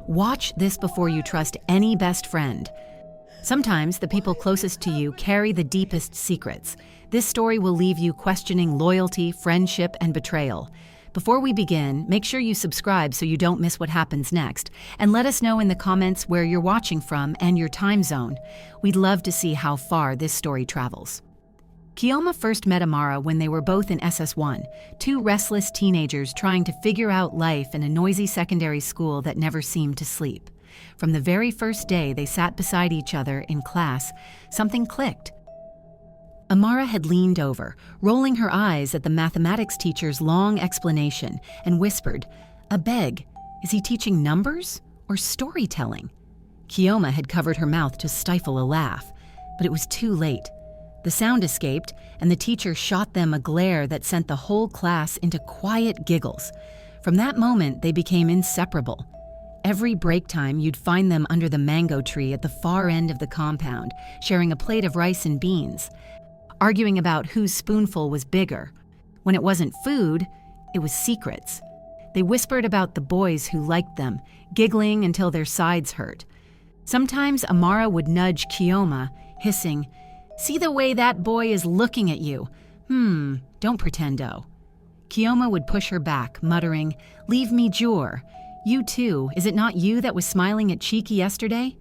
Watch this before you trust any best friend. Sometimes the people closest to you carry the deepest secrets. This story will leave you questioning loyalty, friendship, and betrayal. Before we begin, make sure you subscribe so you don't miss what happens next, and let us know in the comments where you're watching from and your time zone. We'd love to see how far this story travels. Chioma first met Amara when they were both in SS1, two restless teenagers trying to figure out life in a noisy secondary school that never seemed to sleep. From the very first day they sat beside each other in class, something clicked. Amara had leaned over, rolling her eyes at the mathematics teacher's long explanation, and whispered, "I beg, is he teaching numbers or storytelling?" Chioma had covered her mouth to stifle a laugh, but it was too late. The sound escaped, and the teacher shot them a glare that sent the whole class into quiet giggles. From that moment, they became inseparable. Every break time, you'd find them under the mango tree at the far end of the compound, sharing a plate of rice and beans, arguing about whose spoonful was bigger. When it wasn't food, it was secrets. They whispered about the boys who liked them, giggling until their sides hurt. Sometimes Amara would nudge Chioma, hissing, "See the way that boy is looking at you. Don't pretendo." Chioma would push her back, muttering, "Leave me jure. You too, is it not you that was smiling at Cheeky yesterday?"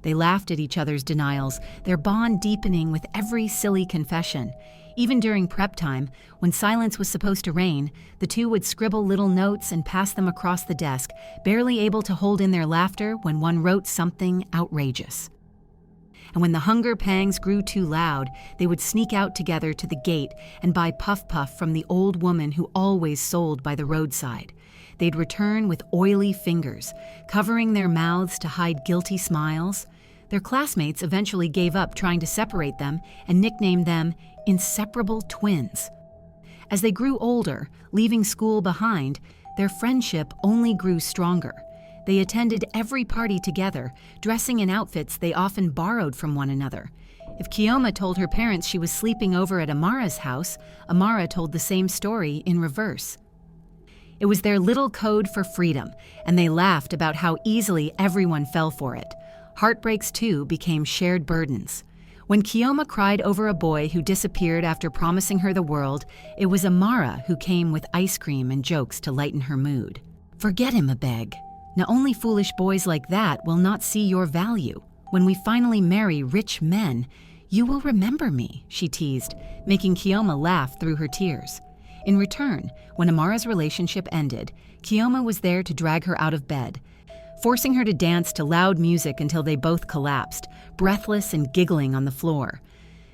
They laughed at each other's denials, their bond deepening with every silly confession. Even during prep time, when silence was supposed to reign, the two would scribble little notes and pass them across the desk, barely able to hold in their laughter when one wrote something outrageous. And when the hunger pangs grew too loud, they would sneak out together to the gate and buy Puff Puff from the old woman who always sold by the roadside. They'd return with oily fingers, covering their mouths to hide guilty smiles. Their classmates eventually gave up trying to separate them and nicknamed them inseparable twins. As they grew older, leaving school behind, their friendship only grew stronger. They attended every party together, dressing in outfits they often borrowed from one another. If Chioma told her parents she was sleeping over at Amara's house, Amara told the same story in reverse. It was their little code for freedom, and they laughed about how easily everyone fell for it. Heartbreaks, too, became shared burdens. When Chioma cried over a boy who disappeared after promising her the world, it was Amara who came with ice cream and jokes to lighten her mood. "Forget him, I beg. Now only foolish boys like that will not see your value. When we finally marry rich men, you will remember me," she teased, making Chioma laugh through her tears. In return, when Amara's relationship ended, Chioma was there to drag her out of bed, forcing her to dance to loud music until they both collapsed, breathless and giggling on the floor.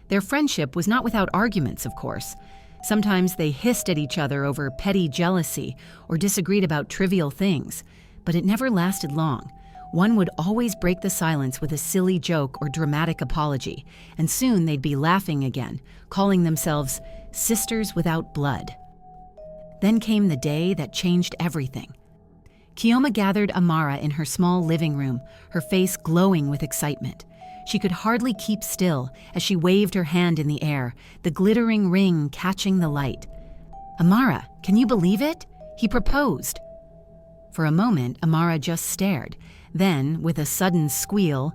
Their friendship was not without arguments, of course. Sometimes they hissed at each other over petty jealousy or disagreed about trivial things, but it never lasted long. One would always break the silence with a silly joke or dramatic apology, and soon they'd be laughing again, calling themselves sisters without blood. Then came the day that changed everything. Chioma gathered Amara in her small living room, her face glowing with excitement. She could hardly keep still as she waved her hand in the air, the glittering ring catching the light. "Amara, can you believe it? He proposed." For a moment, Amara just stared. Then, with a sudden squeal,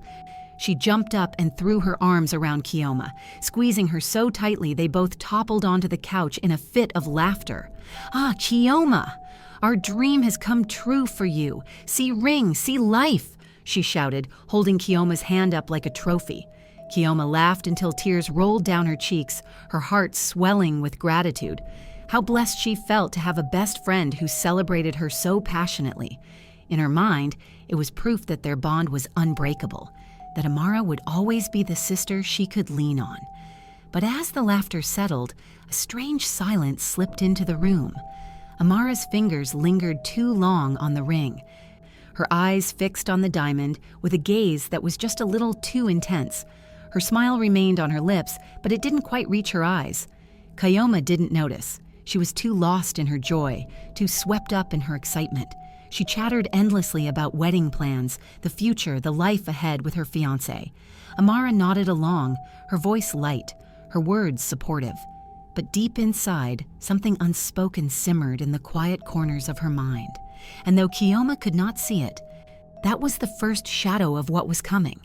she jumped up and threw her arms around Chioma, squeezing her so tightly they both toppled onto the couch in a fit of laughter. "Ah, Chioma! Our dream has come true for you. See ring, see life," she shouted, holding Chioma's hand up like a trophy. Chioma laughed until tears rolled down her cheeks, her heart swelling with gratitude. How blessed she felt to have a best friend who celebrated her so passionately. In her mind, it was proof that their bond was unbreakable, that Amara would always be the sister she could lean on. But as the laughter settled, a strange silence slipped into the room. Amara's fingers lingered too long on the ring, her eyes fixed on the diamond with a gaze that was just a little too intense. Her smile remained on her lips, but it didn't quite reach her eyes. Chioma didn't notice. She was too lost in her joy, too swept up in her excitement. She chattered endlessly about wedding plans, the future, the life ahead with her fiancé. Amara nodded along, her voice light, her words supportive. But deep inside, something unspoken simmered in the quiet corners of her mind. And though Chioma could not see it, That was the first shadow of what was coming,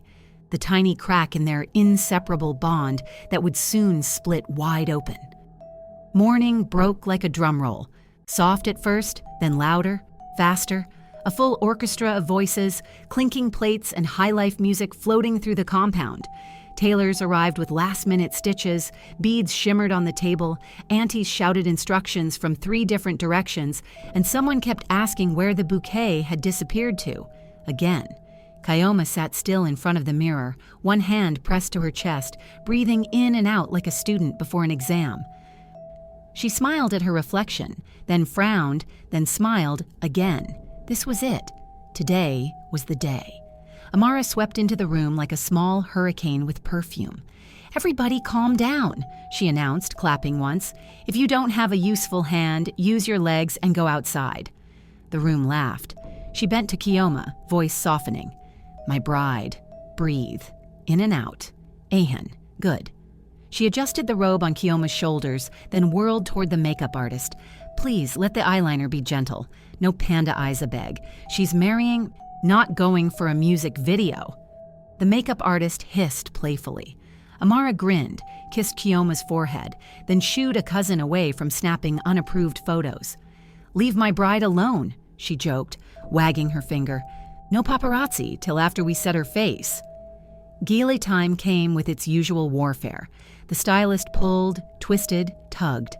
the tiny crack in their inseparable bond that would soon split wide open. Morning broke like a drum roll, soft at first, then louder, faster, a full orchestra of voices, clinking plates and high-life music floating through the compound. Tailors arrived with last-minute stitches, beads shimmered on the table, aunties shouted instructions from 3 different directions, and someone kept asking where the bouquet had disappeared to. Again. Chioma sat still in front of the mirror, one hand pressed to her chest, breathing in and out like a student before an exam. She smiled at her reflection, then frowned, then smiled again. This was it. Today was the day. Amara swept into the room like a small hurricane with perfume. "Everybody calm down," she announced, clapping once. "If you don't have a useful hand, use your legs and go outside." The room laughed. She bent to Chioma, voice softening. "My bride. Breathe. In and out. Ahen. Good." She adjusted the robe on Chioma's shoulders, then whirled toward the makeup artist. "Please, let the eyeliner be gentle. No panda eyes a beg. She's marrying, not going for a music video." The makeup artist hissed playfully. Amara grinned, kissed Chioma's forehead, then shooed a cousin away from snapping unapproved photos. "Leave my bride alone," she joked, wagging her finger. "No paparazzi till after we set her face." Gile time came with its usual warfare. The stylist pulled, twisted, tugged.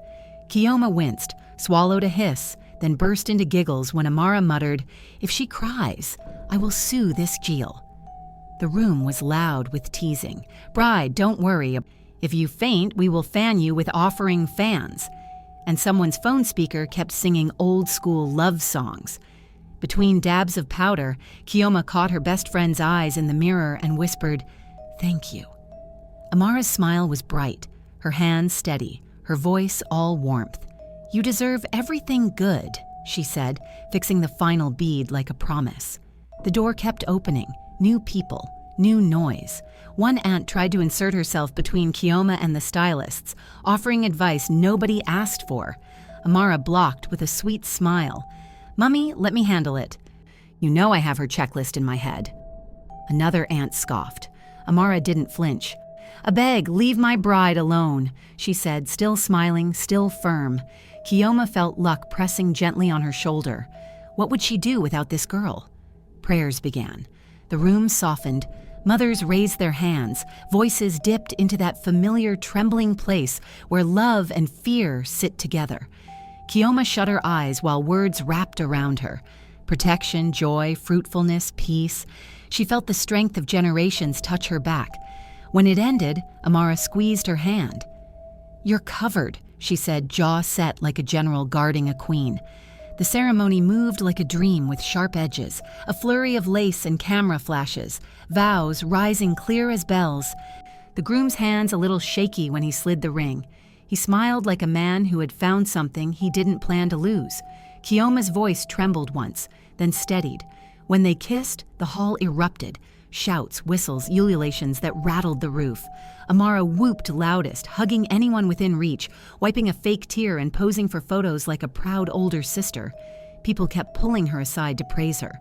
Chioma winced, swallowed a hiss, then burst into giggles when Amara muttered, "If she cries, I will sue this Gile." The room was loud with teasing. "Bride, don't worry. If you faint, we will fan you with offering fans." And someone's phone speaker kept singing old-school love songs. Between dabs of powder, Chioma caught her best friend's eyes in the mirror and whispered, "Thank you." Amara's smile was bright, her hands steady, her voice all warmth. "You deserve everything good," she said, fixing the final bead like a promise. The door kept opening, new people, new noise. One aunt tried to insert herself between Chioma and the stylists, offering advice nobody asked for. Amara blocked with a sweet smile. "Mummy, let me handle it. You know I have her checklist in my head." Another aunt scoffed. Amara didn't flinch. "I beg, leave my bride alone," she said, still smiling, still firm. Chioma felt luck pressing gently on her shoulder. What would she do without this girl? Prayers began. The room softened. Mothers raised their hands. Voices dipped into that familiar trembling place where love and fear sit together. Chioma shut her eyes while words wrapped around her. Protection, joy, fruitfulness, peace. She felt the strength of generations touch her back. When it ended, Amara squeezed her hand. "You're covered," she said, jaw set like a general guarding a queen. The ceremony moved like a dream with sharp edges, a flurry of lace and camera flashes, vows rising clear as bells. The groom's hands a little shaky when he slid the ring. He smiled like a man who had found something he didn't plan to lose. Chioma's voice trembled once, then steadied. When they kissed, the hall erupted. Shouts, whistles, ululations that rattled the roof. Amara whooped loudest, hugging anyone within reach, wiping a fake tear and posing for photos like a proud older sister. People kept pulling her aside to praise her.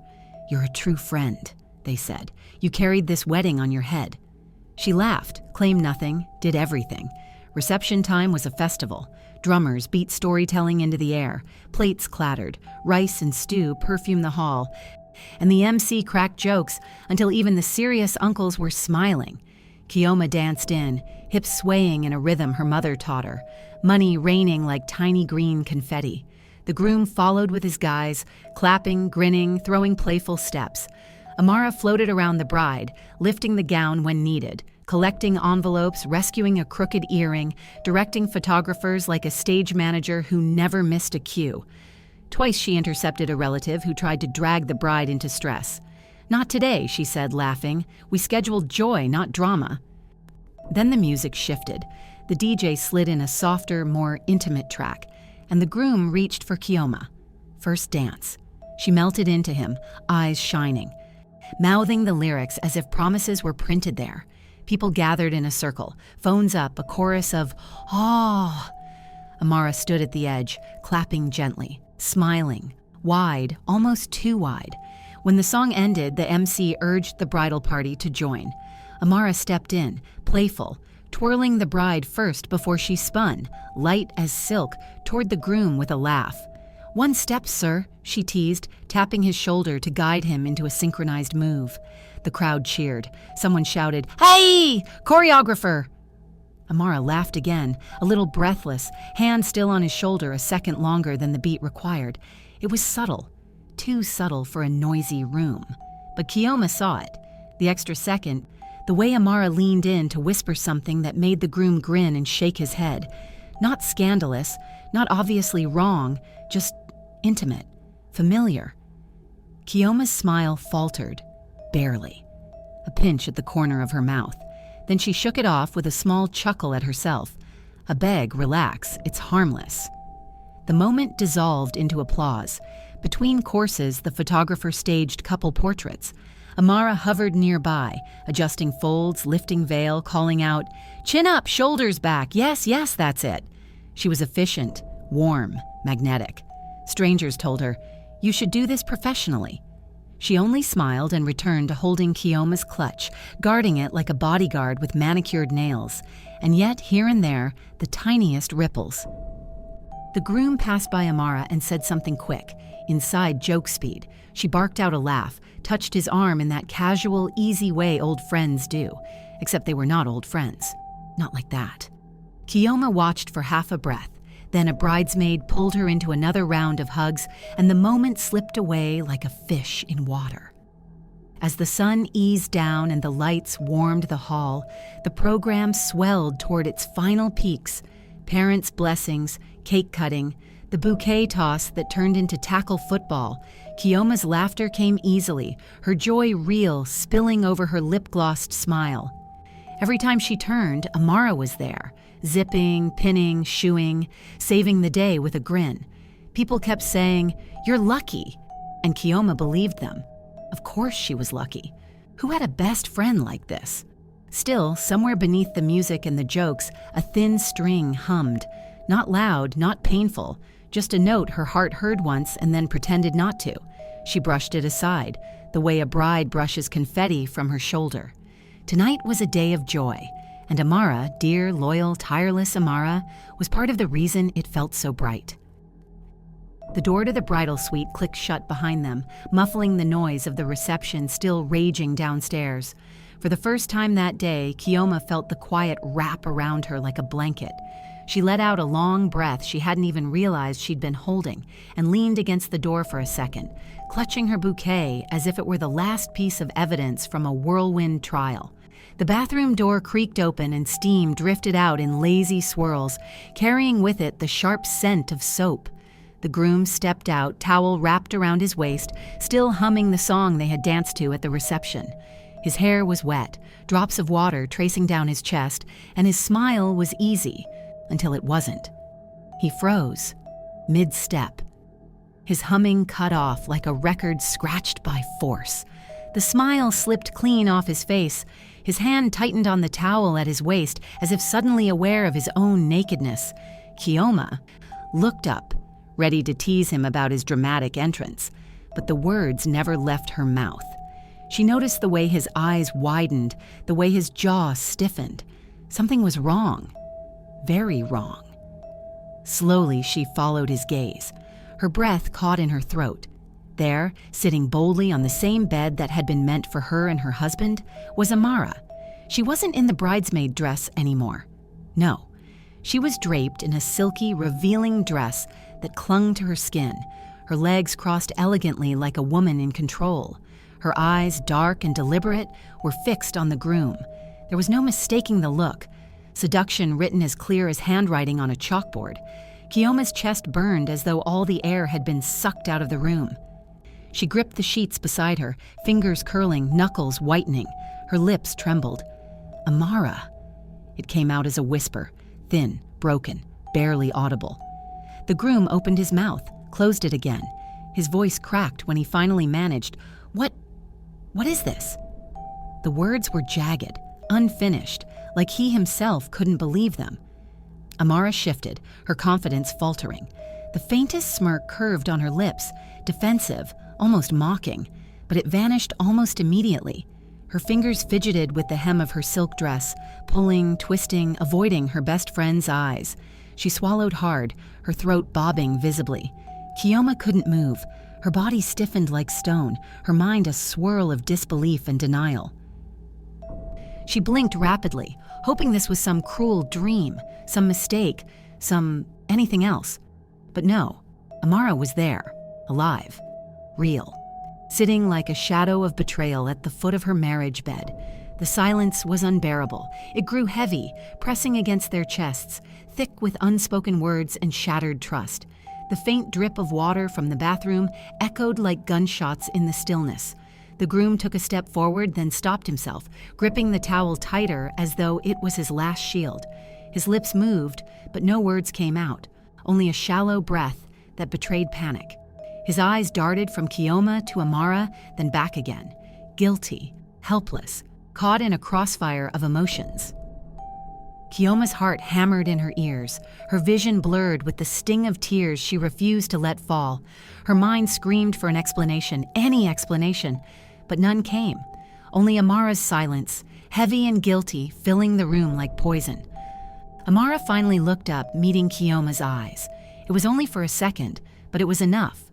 "You're a true friend," they said. "You carried this wedding on your head." She laughed, claimed nothing, did everything. Reception time was a festival. Drummers beat storytelling into the air. Plates clattered. Rice and stew perfumed the hall. And the MC cracked jokes until even the serious uncles were smiling. Chioma danced in, hips swaying in a rhythm her mother taught her, money raining like tiny green confetti. The groom followed with his guys, clapping, grinning, throwing playful steps. Amara floated around the bride, lifting the gown when needed, collecting envelopes, rescuing a crooked earring, directing photographers like a stage manager who never missed a cue. Twice she intercepted a relative who tried to drag the bride into stress. "Not today," she said, laughing. "We scheduled joy, not drama." Then the music shifted. The DJ slid in a softer, more intimate track, and the groom reached for Chioma. First dance. She melted into him, eyes shining, mouthing the lyrics as if promises were printed there. People gathered in a circle, phones up, a chorus of, "Ah!" Amara stood at the edge, clapping gently, smiling, wide, almost too wide. When the song ended, the MC urged the bridal party to join. Amara stepped in, playful, twirling the bride first before she spun, light as silk, toward the groom with a laugh. "One step, sir," she teased, tapping his shoulder to guide him into a synchronized move. The crowd cheered. Someone shouted, "Hey, choreographer!" Amara laughed again, a little breathless, hand still on his shoulder a second longer than the beat required. It was subtle, too subtle for a noisy room. But Chioma saw it. The extra second, the way Amara leaned in to whisper something that made the groom grin and shake his head. Not scandalous, not obviously wrong, just intimate, familiar. Chioma's smile faltered, barely. A pinch at the corner of her mouth. Then she shook it off with a small chuckle at herself. A beg, relax, it's harmless. The moment dissolved into applause. Between courses, the photographer staged couple portraits. Amara hovered nearby, adjusting folds, lifting veil, calling out, "Chin up, shoulders back, yes, yes, that's it." She was efficient, warm, magnetic. Strangers told her, "You should do this professionally." She only smiled and returned to holding Chioma's clutch, guarding it like a bodyguard with manicured nails, and yet here and there, the tiniest ripples. The groom passed by Amara and said something quick, inside joke speed. She barked out a laugh, touched his arm in that casual, easy way old friends do, except they were not old friends. Not like that. Chioma watched for half a breath. Then a bridesmaid pulled her into another round of hugs, and the moment slipped away like a fish in water. As the sun eased down and the lights warmed the hall, the program swelled toward its final peaks. Parents' blessings, cake cutting, the bouquet toss that turned into tackle football. Chioma's laughter came easily, her joy real, spilling over her lip-glossed smile. Every time she turned, Amara was there, zipping, pinning, shooing, saving the day with a grin. People kept saying, "You're lucky," and Chioma believed them. Of course she was lucky. Who had a best friend like this? Still, somewhere beneath the music and the jokes, a thin string hummed. Not loud, not painful, just a note her heart heard once and then pretended not to. She brushed it aside, the way a bride brushes confetti from her shoulder. Tonight was a day of joy, and Amara, dear, loyal, tireless Amara, was part of the reason it felt so bright. The door to the bridal suite clicked shut behind them, muffling the noise of the reception still raging downstairs. For the first time that day, Chioma felt the quiet wrap around her like a blanket. She let out a long breath she hadn't even realized she'd been holding and leaned against the door for a second, clutching her bouquet as if it were the last piece of evidence from a whirlwind trial. The bathroom door creaked open and steam drifted out in lazy swirls, carrying with it the sharp scent of soap. The groom stepped out, towel wrapped around his waist, still humming the song they had danced to at the reception. His hair was wet, drops of water tracing down his chest, and his smile was easy, until it wasn't. He froze, mid-step. His humming cut off like a record scratched by force. The smile slipped clean off his face. His hand tightened on the towel at his waist, as if suddenly aware of his own nakedness. Chioma looked up, ready to tease him about his dramatic entrance, but the words never left her mouth. She noticed the way his eyes widened, the way his jaw stiffened. Something was wrong. Very wrong. Slowly, she followed his gaze. Her breath caught in her throat. There, sitting boldly on the same bed that had been meant for her and her husband, was Amara. She wasn't in the bridesmaid dress anymore. No. She was draped in a silky, revealing dress that clung to her skin, her legs crossed elegantly like a woman in control. Her eyes, dark and deliberate, were fixed on the groom. There was no mistaking the look. Seduction written as clear as handwriting on a chalkboard. Chioma's chest burned as though all the air had been sucked out of the room. She gripped the sheets beside her, fingers curling, knuckles whitening. Her lips trembled. "Amara." It came out as a whisper, thin, broken, barely audible. The groom opened his mouth, closed it again. His voice cracked when he finally managed, What is this?" The words were jagged, unfinished, like he himself couldn't believe them. Amara shifted, her confidence faltering. The faintest smirk curved on her lips, defensive, almost mocking. but it vanished almost immediately. Her fingers fidgeted with the hem of her silk dress, pulling, twisting, avoiding her best friend's eyes. She swallowed hard, her throat bobbing visibly. Chioma couldn't move. Her body stiffened like stone, her mind a swirl of disbelief and denial. She blinked rapidly, hoping this was some cruel dream, some mistake, anything else. But no, Amara was there, alive, real, sitting like a shadow of betrayal at the foot of her marriage bed. The silence was unbearable. It grew heavy, pressing against their chests, thick with unspoken words and shattered trust. The faint drip of water from the bathroom echoed like gunshots in the stillness. The groom took a step forward, then stopped himself, gripping the towel tighter as though it was his last shield. His lips moved, but no words came out, only a shallow breath that betrayed panic. His eyes darted from Chioma to Amara, then back again, guilty, helpless, caught in a crossfire of emotions. Chioma's heart hammered in her ears, her vision blurred with the sting of tears she refused to let fall. Her mind screamed for an explanation, any explanation, but none came. Only Amara's silence, heavy and guilty, filling the room like poison. Amara finally looked up, meeting Chioma's eyes. It was only for a second, but it was enough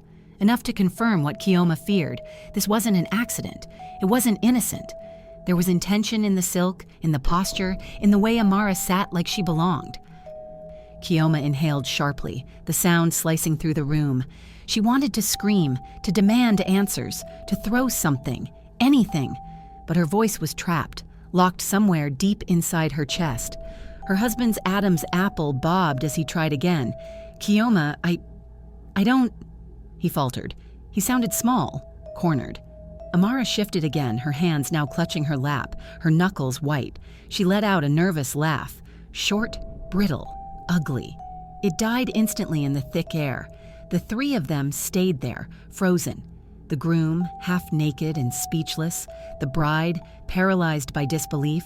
to confirm what Chioma feared. This wasn't an accident. It wasn't innocent. There was intention in the silk, in the posture, in the way Amara sat like she belonged. Chioma inhaled sharply, the sound slicing through the room. She wanted to scream, to demand answers, to throw something, anything. But her voice was trapped, locked somewhere deep inside her chest. Her husband's Adam's apple bobbed as he tried again. Chioma, I don't... He faltered. He sounded small, cornered. Amara shifted again, her hands now clutching her lap, her knuckles white. She let out a nervous laugh, short, brittle, ugly. It died instantly in the thick air. The three of them stayed there, frozen. The groom, half naked and speechless, the bride, paralyzed by disbelief,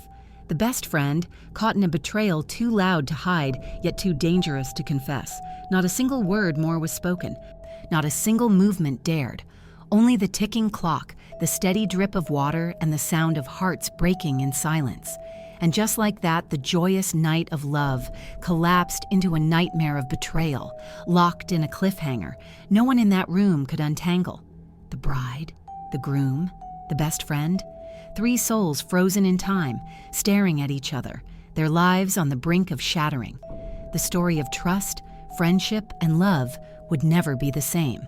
the best friend, caught in a betrayal too loud to hide, yet too dangerous to confess. Not a single word more was spoken, not a single movement dared. Only the ticking clock, the steady drip of water, and the sound of hearts breaking in silence. And just like that, the joyous night of love collapsed into a nightmare of betrayal, locked in a cliffhanger. No one in that room could untangle. The bride, the groom, the best friend. Three souls frozen in time, staring at each other, their lives on the brink of shattering. The story of trust, friendship, and love would never be the same.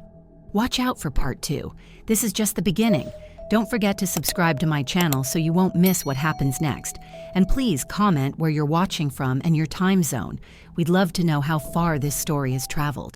Watch out for part 2. This is just the beginning. Don't forget to subscribe to my channel so you won't miss what happens next. And please comment where you're watching from and your time zone. We'd love to know how far this story has traveled.